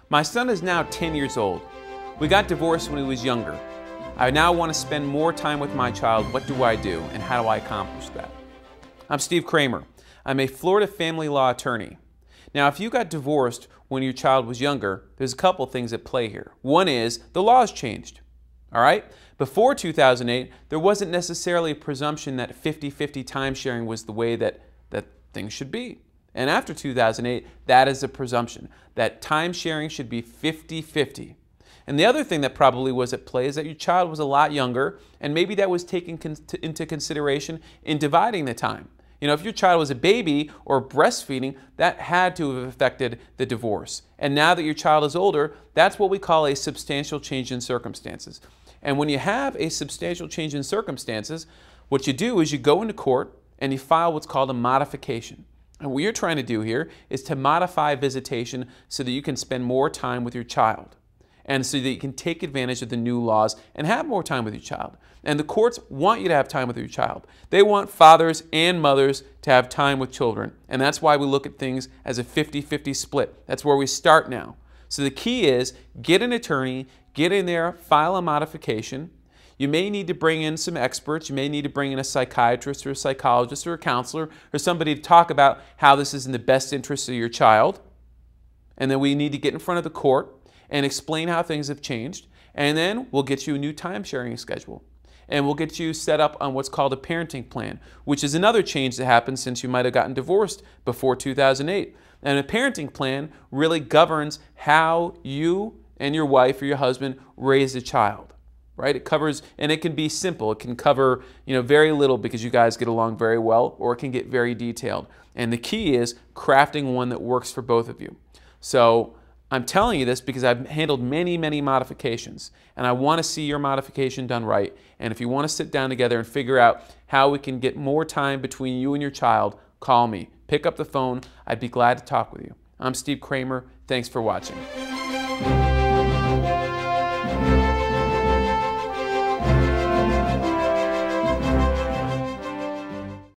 My son is now 10 years old. We got divorced when he was younger. I now want to spend more time with my child. What do I do, and how do I accomplish that? I'm Steve Kramer. I'm a Florida family law attorney. Now, if you got divorced when your child was younger, there's a couple things at play here. One is the laws changed. All right? Before 2008, there wasn't necessarily a presumption that 50-50 time-sharing was the way that things should be. And after 2008, that is a presumption, that time-sharing should be 50-50. And the other thing that probably was at play is that your child was a lot younger, and maybe that was taken into consideration in dividing the time. You know, if your child was a baby or breastfeeding, that had to have affected the divorce. And now that your child is older, that's what we call a substantial change in circumstances. And when you have a substantial change in circumstances, what you do is you go into court and you file what's called a modification. And what you're trying to do here is to modify visitation so that you can spend more time with your child, and so that you can take advantage of the new laws and have more time with your child. And the courts want you to have time with your child. They want fathers and mothers to have time with children. And that's why we look at things as a 50-50 split. That's where we start now. So the key is get an attorney, get in there, file a modification. You may need to bring in some experts. You may need to bring in a psychiatrist or a psychologist or a counselor or somebody to talk about how this is in the best interest of your child. And then we need to get in front of the court and explain how things have changed. And then we'll get you a new time-sharing schedule. And we'll get you set up on what's called a parenting plan, which is another change that happened since you might have gotten divorced before 2008. And a parenting plan really governs how you and your wife or your husband raise a child. Right? It covers, and it can be simple. It can cover, very little because you guys get along very well, or it can get very detailed. And the key is crafting one that works for both of you. So I'm telling you this because I've handled many, many modifications, and I want to see your modification done right. And if you want to sit down together and figure out how we can get more time between you and your child, call me. Pick up the phone. I'd be glad to talk with you. I'm Steve Kramer. Thanks for watching.